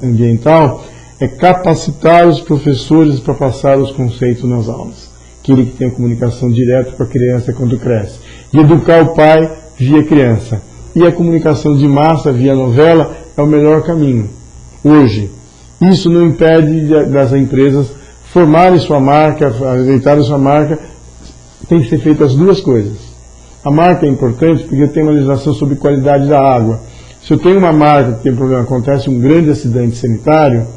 ambiental é capacitar os professores para passar os conceitos nas aulas. Aquele que tem a comunicação direta com a criança quando cresce. E educar o pai via criança. E a comunicação de massa via novela é o melhor caminho. Hoje, isso não impede das empresas formarem sua marca, ajeitarem sua marca. Tem que ser feito as duas coisas. A marca é importante porque eu tenho uma legislação sobre qualidade da água. Se eu tenho uma marca que tem problema, acontece um grande acidente sanitário,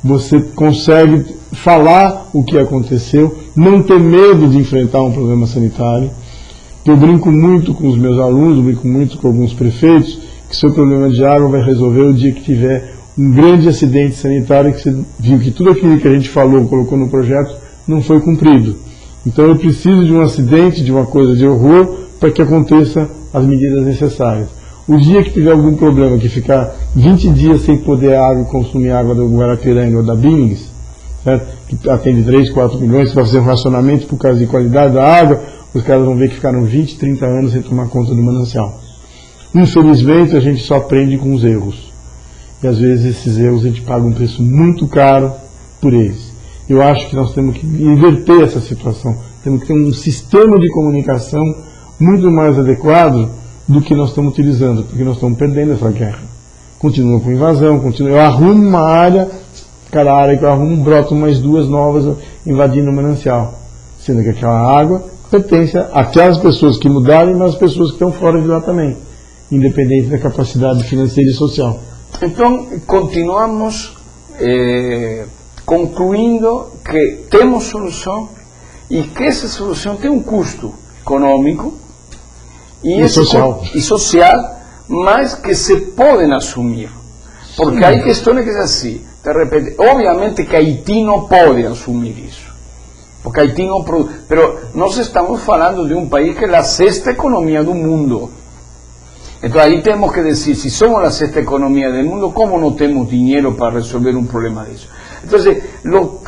você consegue falar o que aconteceu, não ter medo de enfrentar um problema sanitário. Eu brinco muito com os meus alunos, brinco muito com alguns prefeitos, que seu problema de água vai resolver o dia que tiver um grande acidente sanitário, que você viu que tudo aquilo que a gente falou, colocou no projeto, não foi cumprido. Então eu preciso de um acidente, de uma coisa de horror, para que aconteça as medidas necessárias. O dia que tiver algum problema, que ficar 20 dias sem poder consumir água do Guarapiranga ou da Billings, certo? Que atende 3, 4 milhões, vai fazer um racionamento por causa de qualidade da água, os caras vão ver que ficaram 20, 30 anos sem tomar conta do manancial. Infelizmente, a gente só aprende com os erros. E às vezes esses erros a gente paga um preço muito caro por eles. Eu acho que nós temos que inverter essa situação. Temos que ter um sistema de comunicação muito mais adequado do que nós estamos utilizando, porque nós estamos perdendo essa guerra. Continua com invasão, eu arrumo uma área, cada área que eu arrumo, brotam mais 2 novas invadindo o manancial. Sendo que aquela água pertence àquelas pessoas que mudaram, mas às pessoas que estão fora de lá também, independente da capacidade financeira e social. Então, continuamos concluindo que temos solução e que essa solução tem um custo econômico e social, mas que se podem assumir. Porque há questões que é assim, de repente, obviamente que Haití não pode assumir isso. Porque Haití não produz, pero nós estamos falando de um país que é a 6ª economia do mundo. Então aí temos que dizer, se somos a 6ª economia do mundo, como não temos dinheiro para resolver um problema disso? Então,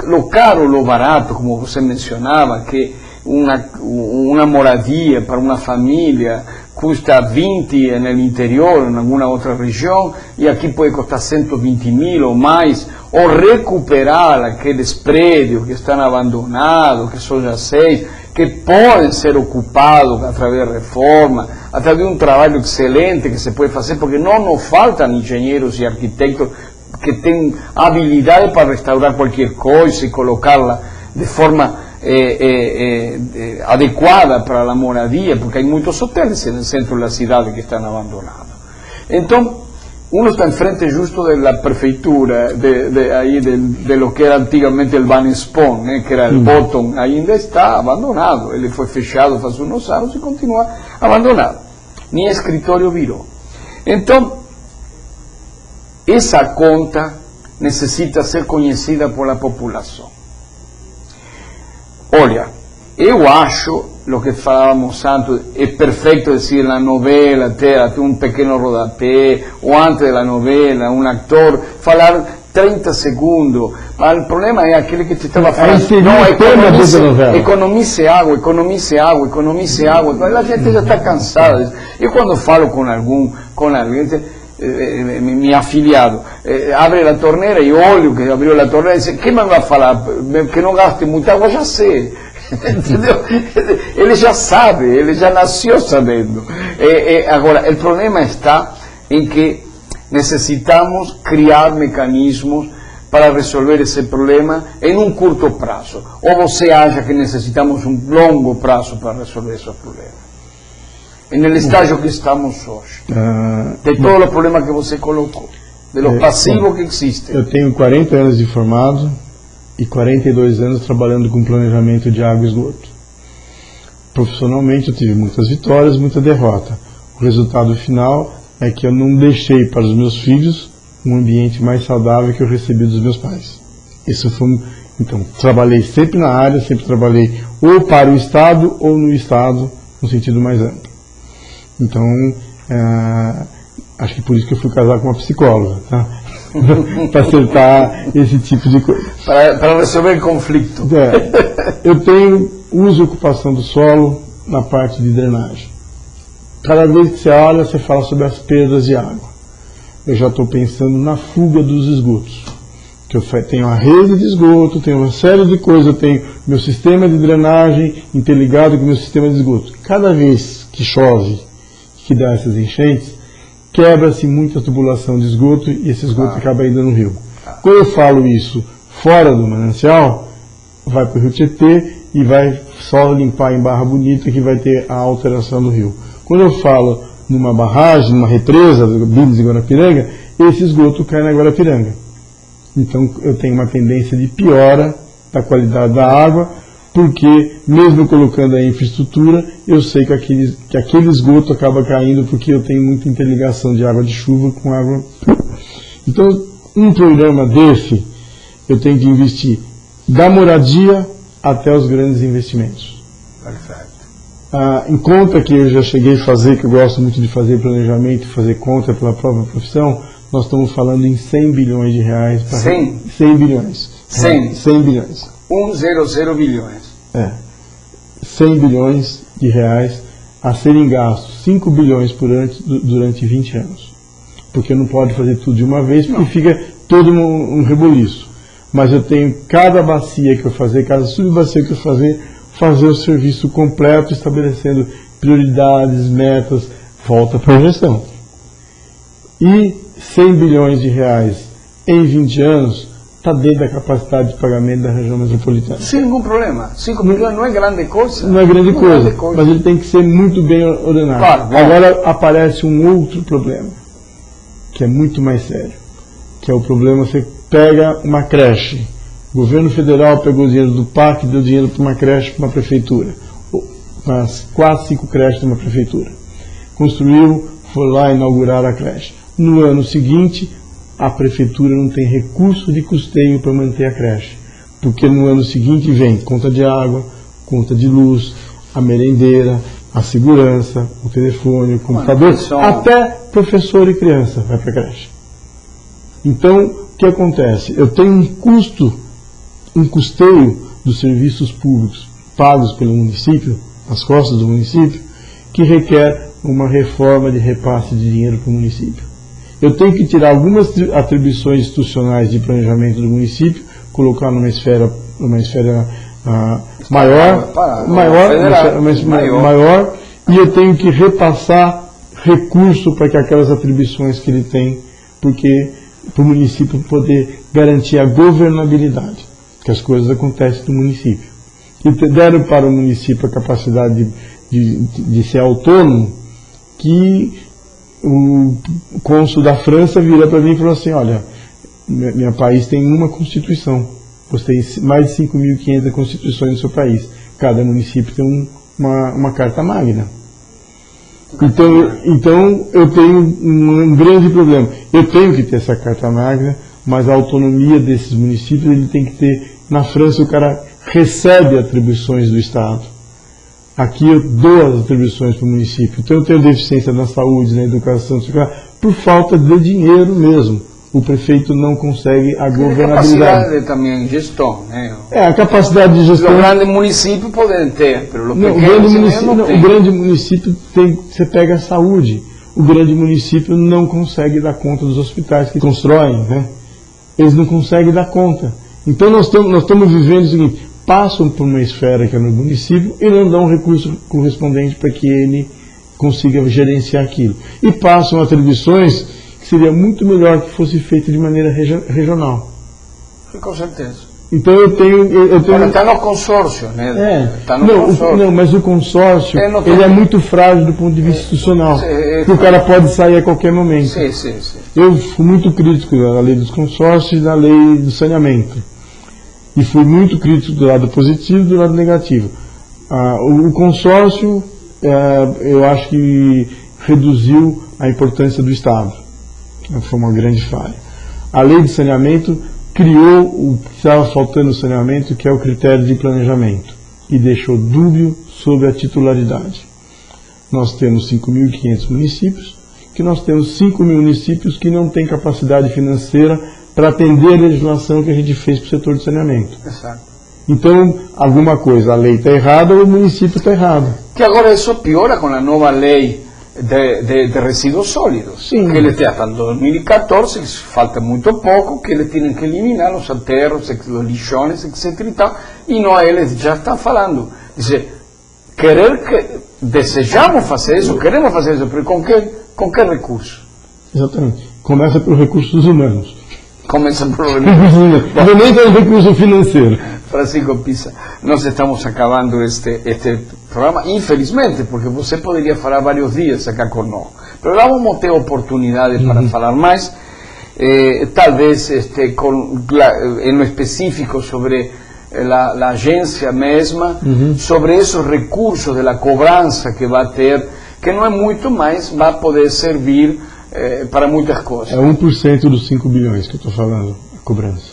lo caro, lo barato, como você mencionava, que uma moradia para uma família custa 20 no interior, em alguma outra região, e aqui pode custar 120 mil ou mais, ou recuperar aqueles prédios que estão abandonados, que são já 6, que podem ser ocupados através de reforma, através de um trabalho excelente que se pode fazer, porque não nos faltam engenheiros e arquitetos que têm habilidade para restaurar qualquer coisa e colocá-la de forma adequada para a moradia, porque há muitos hotéis no centro da cidade que estão abandonados. Então, uno está em frente justo da prefeitura, de lo que era antigamente o Banespon, que era o Bottom, ainda está abandonado. Ele foi fechado faz uns anos e continua abandonado. Nem escritório virou. Então, essa conta necessita ser conhecida pela população. Olha, eu acho, o que falávamos antes, é perfeito dizer na novela, ter um pequeno rodapé, ou antes da novela, um ator, falar 30 segundos, mas o problema é aquele que te estava falando, não, economize água, a gente já está cansada. Eu quando falo com alguém, meu afiliado, abre a torneira e olho que abriu a torneira e diz, que me vai falar? Que não gaste muita água, já sei. Entendeu? Ele já sabe, ele já nasceu sabendo. Agora, o problema está em que necessitamos criar mecanismos para resolver esse problema em um curto prazo? Ou você acha que necessitamos um longo prazo para resolver esses problemas? No estágio que estamos hoje, de todo o problema que você colocou, de lo passivo que existe. Eu tenho 40 anos de formado e 42 anos trabalhando com planejamento de água e esgoto. Profissionalmente eu tive muitas vitórias, muita derrota. O resultado final é que eu não deixei para os meus filhos um ambiente mais saudável que eu recebi dos meus pais. Isso foi, então, trabalhei sempre na área, sempre trabalhei ou para o Estado ou no Estado, no sentido mais amplo. Então, acho que por isso que eu fui casar com uma psicóloga, tá? Para acertar esse tipo de coisa. Para resolver conflito. Eu tenho uso e ocupação do solo na parte de drenagem. Cada vez que você olha, você fala sobre as perdas de água. Eu já estou pensando na fuga dos esgotos. Que eu tenho a rede de esgoto, tenho uma série de coisas, eu tenho meu sistema de drenagem interligado com o meu sistema de esgoto. Cada vez que chove, que dá essas enchentes, quebra-se muita tubulação de esgoto e esse esgoto acaba indo no rio. Quando eu falo isso fora do manancial, vai para o rio Tietê e vai só limpar em Barra Bonita que vai ter a alteração do rio. Quando eu falo numa barragem, numa represa, Bines e Guarapiranga, esse esgoto cai na Guarapiranga. Então eu tenho uma tendência de piora da qualidade da água, porque mesmo colocando a infraestrutura, eu sei que aquele esgoto acaba caindo porque eu tenho muita interligação de água de chuva com água. Então, um programa desse, eu tenho que investir da moradia até os grandes investimentos. Perfeito. Em conta que eu já cheguei a fazer, que eu gosto muito de fazer planejamento, fazer conta pela própria profissão, nós estamos falando em 100 bilhões de reais. 100 bilhões. 100 bilhões. 100 bilhões. 100 bilhões de reais a serem gastos, 5 bilhões durante 20 anos. Porque não pode fazer tudo de uma vez, porque fica todo um reboliço. Mas eu tenho cada bacia que eu fazer, cada subbacia que eu fazer o serviço completo, estabelecendo prioridades, metas, volta para a gestão. E 100 bilhões de reais em 20 anos está dentro da capacidade de pagamento da região metropolitana. Sem nenhum problema. 5 milhões não é grande coisa. Não é grande coisa, mas ele tem que ser muito bem ordenado. Claro, agora aparece um outro problema, que é muito mais sério, que é o problema, você pega uma creche, o governo federal pegou o dinheiro do PAC e deu dinheiro para uma creche, para uma prefeitura, umas 4, 5 creches de uma prefeitura. Construiu, foi lá inaugurar a creche. No ano seguinte, a prefeitura não tem recurso de custeio para manter a creche, porque no ano seguinte vem conta de água, conta de luz, a merendeira, a segurança, o telefone, o computador, até professor e criança vai para a creche. Então, o que acontece? Eu tenho um custeio dos serviços públicos pagos pelo município, nas costas do município, que requer uma reforma de repasse de dinheiro para o município. Eu tenho que tirar algumas atribuições institucionais de planejamento do município, colocar numa esfera maior, e eu tenho que repassar recurso para que aquelas atribuições que ele tem, porque para o município poder garantir a governabilidade, que as coisas acontecem no município. E deram para o município a capacidade de ser autônomo, que o cônsul da França vira para mim e falou assim, olha, meu país tem uma Constituição, você tem mais de 5.500 constituições no seu país, cada município tem uma carta magna. Então eu tenho um grande problema, eu tenho que ter essa carta magna, mas a autonomia desses municípios ele tem que ter. Na França o cara recebe atribuições do Estado. Aqui eu dou as atribuições para o município. Então eu tenho deficiência na saúde, na educação, por falta de dinheiro mesmo. O prefeito não consegue a governabilidade. Capacidade também de gestão, né? A capacidade de gestão. Os grandes municípios podem ter, mas o grande município tem, você pega a saúde. O grande município não consegue dar conta dos hospitais que constroem, né? Eles não conseguem dar conta. Então nós estamos vivendo o seguinte, passam por uma esfera que é no município e não dão um recurso correspondente para que ele consiga gerenciar aquilo. E passam atribuições que seria muito melhor que fosse feito de maneira regional. Com certeza. Então eu tenho... Agora está no consórcio, né? Tá no consórcio. Não, mas o consórcio, ele é muito frágil do ponto de vista institucional, porque o cara pode sair a qualquer momento. Sim. Eu fui muito crítico da lei dos consórcios e da lei do saneamento. E fui muito crítico do lado positivo e do lado negativo. O consórcio, eu acho que reduziu a importância do Estado. Foi uma grande falha. A lei de saneamento criou o que estava faltando no saneamento, que é o critério de planejamento, e deixou dúbio sobre a titularidade. Nós temos 5.500 municípios, que nós temos 5.000 municípios que não têm capacidade financeira para atender a legislação que a gente fez para o setor de saneamento. Exato. Então, alguma coisa, a lei está errada ou o município está errado. Que agora isso piora com a nova lei de resíduos sólidos. Sim. Que ele tem até 2014, que falta muito pouco, que eles têm que eliminar os aterros, os lixões, etc. E tal. E não, eles já estão falando. Dizer, desejamos fazer isso, queremos fazer isso, mas com que recurso? Exatamente. Começa pelos recursos humanos. Começa por Não nem pelo recurso financeiro. Francisco Pisa, nós estamos acabando este programa, infelizmente, porque você poderia falar vários dias aqui conosco. Mas vamos ter oportunidade para falar mais, talvez em específico sobre a agência mesma, sobre esses recursos de la cobrança que vai ter, que não é muito, mas vai poder servir para muitas coisas. É 1% dos 5 bilhões que eu estou falando, a cobrança.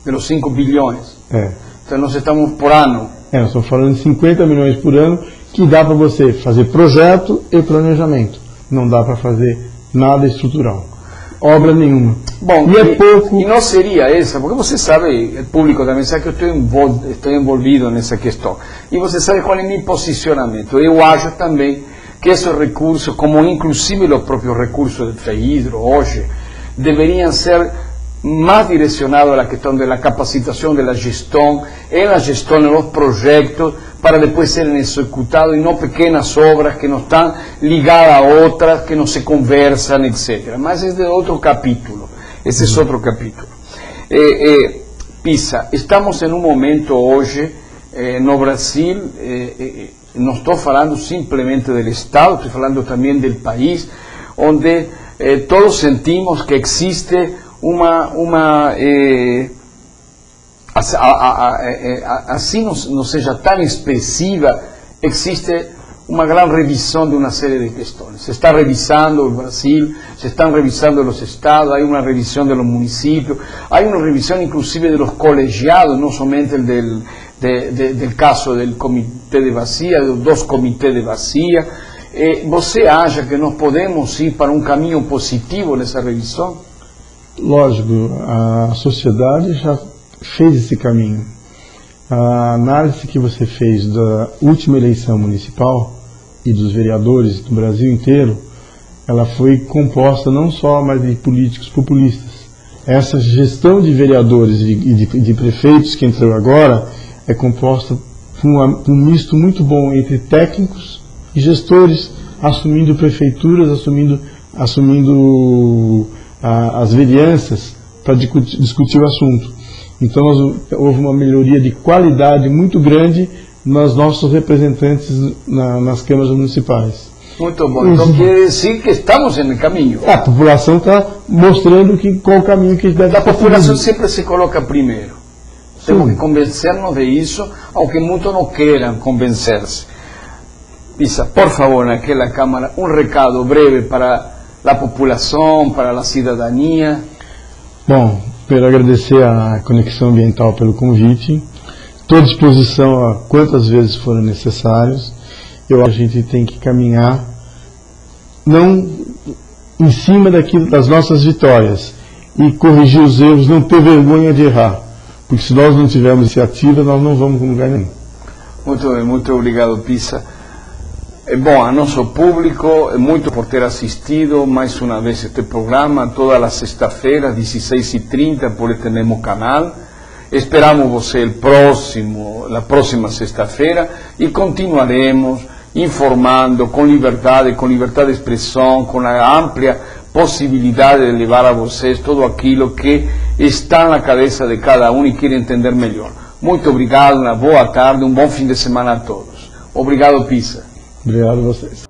De los 5 bilhões? É. Então nós estamos por ano. Nós estamos falando de 50 milhões por ano, que dá para você fazer projeto e planejamento. Não dá para fazer nada estrutural. Obra nenhuma. Bom, e é pouco. E não seria essa, porque você sabe, o público também sabe que eu estou envolvido nessa questão. E você sabe qual é o meu posicionamento. Eu acho também que esses recursos, como inclusive os próprios recursos do FEIDRO hoje, deveriam ser mais direcionados à questão da capacitação, da gestão, na gestão dos projetos, para depois serem executados, e não pequenas obras que não estão ligadas a outras, que não se conversam, etc. Mas esse é outro capítulo. Esse é outro capítulo. Pisa, estamos em um momento hoje, no Brasil, não estou falando simplesmente do Estado, estou falando também do país, onde todos sentimos que existe assim não seja tão expressiva, existe uma grande revisão de uma série de questões. Se está revisando o Brasil, se estão revisando os estados, há uma revisão dos municípios, há uma revisão inclusive dos colegiados, não somente del caso do comitê de bacia, dos comitês de bacia. Você acha que nós podemos ir para um caminho positivo nessa revisão? Lógico, a sociedade já fez esse caminho. A análise que você fez da última eleição municipal e dos vereadores do Brasil inteiro, ela foi composta não só mais de políticos populistas. Essa gestão de vereadores e de prefeitos que entrou agora é composta por um misto muito bom entre técnicos e gestores, assumindo prefeituras, assumindo as vereanças para discutir o assunto. Então houve uma melhoria de qualidade muito grande nos nossos representantes nas câmaras municipais. Muito bom. Então quer dizer que estamos no caminho. A população está mostrando qual o caminho que deve ser. A população sempre se coloca primeiro. Temos que convencer-nos de isso, aunque muitos não queiram convencer-se. Pisa, por favor, naquela Câmara, um recado breve para a população, para a cidadania. Bom, quero agradecer a Conexão Ambiental pelo convite. Estou à disposição a quantas vezes forem necessários. Eu acho que a gente tem que caminhar não em cima das nossas vitórias e corrigir os erros, não ter vergonha de errar. Porque se nós não tivermos iniciativa, nós não vamos para lugar nenhum. Muito bem, muito obrigado, Pisa. Bom, a nosso público, muito por ter assistido mais uma vez este programa, todas as sextas-feiras, 16h30, por este mesmo canal. Esperamos você na próxima sexta-feira, e continuaremos informando com liberdade de expressão, com a ampla possibilidade de levar a vocês tudo aquilo que está na cabeça de cada um e quer entender melhor. Muito obrigado, uma boa tarde, um bom fim de semana a todos. Obrigado, Pisa. Obrigado a vocês.